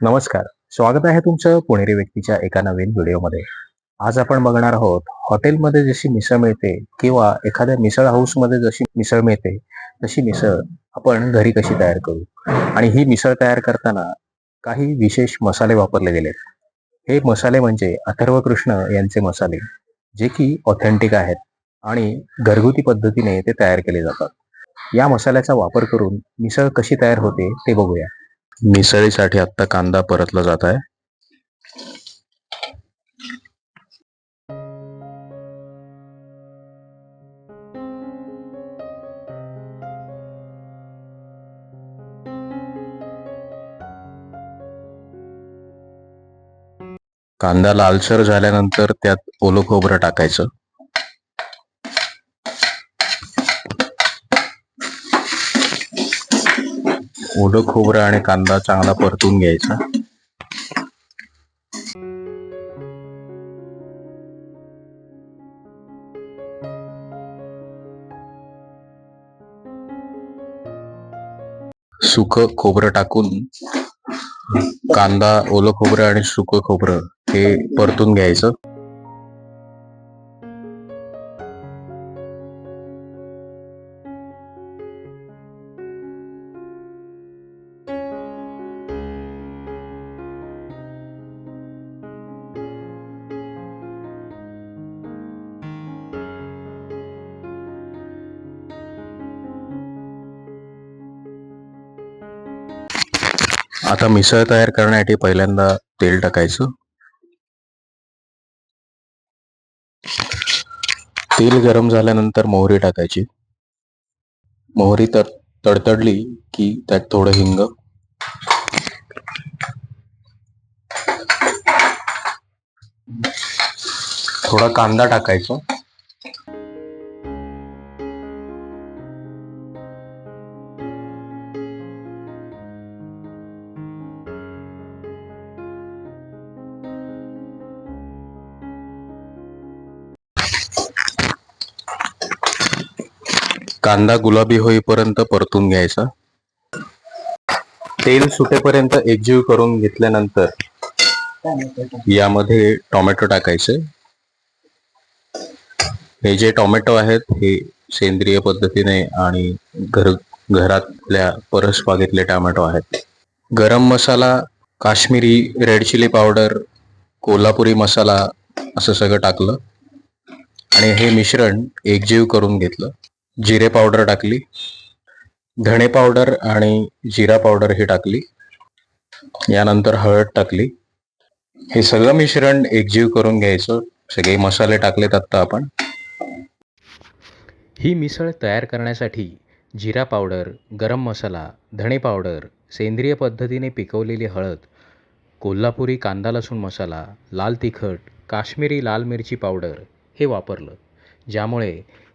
नमस्कार. स्वागत आहे तुमचं पुणेरी व्यक्तीच्या एका नवीन व्हिडिओमध्ये. आज आपण बघणार आहोत हॉटेलमध्ये जशी मिसळ मिळते किंवा एखाद्या मिसळ हाऊसमध्ये जशी मिसळ मिळते, तशी मिसळ आपण घरी कशी तयार करू आणि ही मिसळ तयार करताना काही विशेष मसाले वापरले गेलेत. हे मसाले म्हणजे अथर्व कृष्ण यांचे मसाले, जे की ऑथेंटिक आहेत आणि घरगुती पद्धतीने ते तयार केले जातात. या मसाल्याचा वापर करून मिसळ कशी तयार होते ते बघूया. मिसळीसाठी आत्ता कांदा परतला जात आहे. कांदा लालसर झाल्यानंतर त्यात ओलं खोबरं टाकायचं. ओलं खोबरं आणि कांदा चांगला परतून घ्यायचा. सुकं खोबरं टाकून कांदा, ओलं खोबरं आणि सुकं खोबरं हे परतून घ्यायचं. आता मिसळ तयार करण्यासाठी पहिल्यांदा तेल टाकायचं. तेल गरम झाल्यानंतर मोहरी टाकायची. मोहरी तडतडली की त्यात थोडं हिंग, थोडा कांदा टाकायचा. कांदा गुलाबी होईपर्यंत परतून घ्यायचा. तेल सुटेपर्यंत एकजीव करून घेतल्यानंतर यामध्ये टोमॅटो टाकायचे. हे जे टोमॅटो आहेत हे सेंद्रिय पद्धतीने आणि घरातल्या परसबागेतले टोमॅटो आहेत. Garam masala, Kashmiri red chilli powder, Kolhapuri masala असं सगळं टाकलं आणि हे मिश्रण एकजीव करून घेतलं. जिरे पावडर टाकली, धणे पावडर आणि जिरा पावडर ही टाकली. यानंतर हळद टाकली. हे सगळं मिश्रण एकजीव करून घ्यायचं. सगळे मसाले टाकलेत आत्ता आपण. ही मिसळ तयार करण्यासाठी जिरा पावडर, गरम मसाला, धणे पावडर, सेंद्रिय पद्धतीने पिकवलेली हळद, कोल्हापुरी कांदा लसूण मसाला, लाल तिखट, काश्मीरी लाल मिरची पावडर हे वापरलं, ज्यामुळे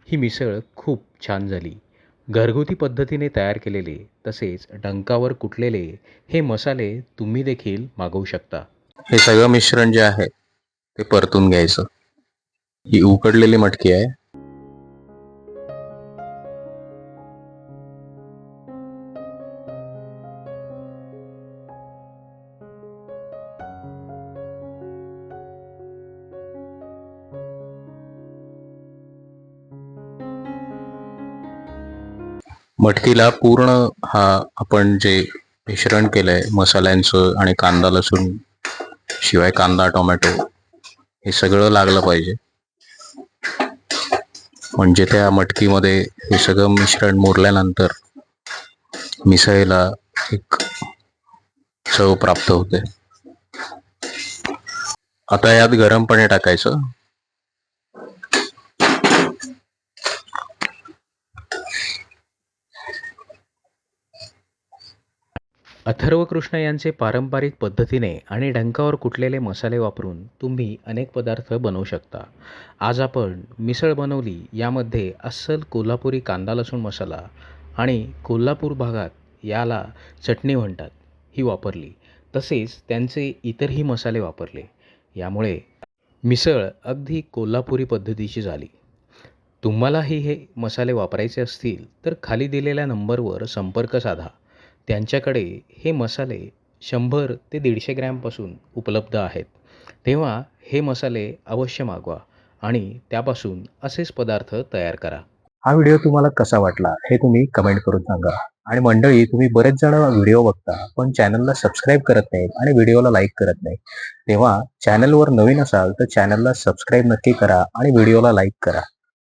ही मिसळ खूप छान झाली. घरगुती पद्धतीने तयार केलेले तसेच डंकावर कुटलेले हे मसाले तुम्ही देखील मागवू शकता. हे सगळं मिश्रण जे आहे ते परतून घ्यायचं. ही उकडलेली मटकी आहे. मटकीला पूर्ण हा आपण जे मिश्रण केलंय मसाल्यांचं आणि कांदा लसूण शिवाय कांदा टोमॅटो हे सगळं लागलं पाहिजे. म्हणजे त्या मटकीमध्ये हे सगळं मिश्रण मुरल्यानंतर मिसळीला एक चव प्राप्त होते. आता यात गरम पाणी टाकायचं. अथर्व कृष्ण यांचे पारंपरिक पद्धतीने आणि डंकावर कुटलेले मसाले वापरून तुम्ही अनेक पदार्थ बनवू शकता. आज आपण मिसळ बनवली. यामध्ये अस्सल कोल्हापुरी कांदा लसूण मसाला आणि कोल्हापूर भागात याला चटणी म्हणतात ही वापरली. तसेच त्यांचे इतरही मसाले वापरले. यामुळे मिसळ अगदी कोल्हापुरी पद्धतीची झाली. तुम्हालाही हे मसाले वापरायचे असतील तर खाली दिलेल्या नंबरवर संपर्क साधा. त्यांच्याकडे हे मसाले 100 ते 150 ग्रॅमपासून उपलब्ध आहेत. तेव्हा हे मसाले अवश्य मागवा आणि त्यापासून असेच पदार्थ तयार करा. हा व्हिडिओ तुम्हाला कसा वाटला हे तुम्ही कमेंट करून सांगा. आणि मंडळी, तुम्ही बरेच जण व्हिडिओ बघता पण चॅनलला सबस्क्राईब करत नाहीत आणि व्हिडिओला लाईक करत नाही. तेव्हा चॅनलवर नवीन असाल तर चॅनलला सबस्क्राईब नक्की करा आणि व्हिडिओला लाईक करा.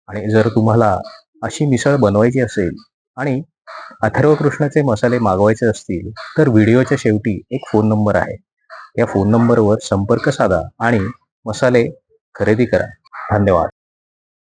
आणि जर तुम्हाला अशी मिसळ बनवायची असेल आणि अथर्व कृष्णाचे मसाले मागवायचे असतील तर व्हिडिओच्या शेवटी एक फोन नंबर आहे. या फोन नंबरवर संपर्क साधा आणि मसाले खरेदी करा. धन्यवाद.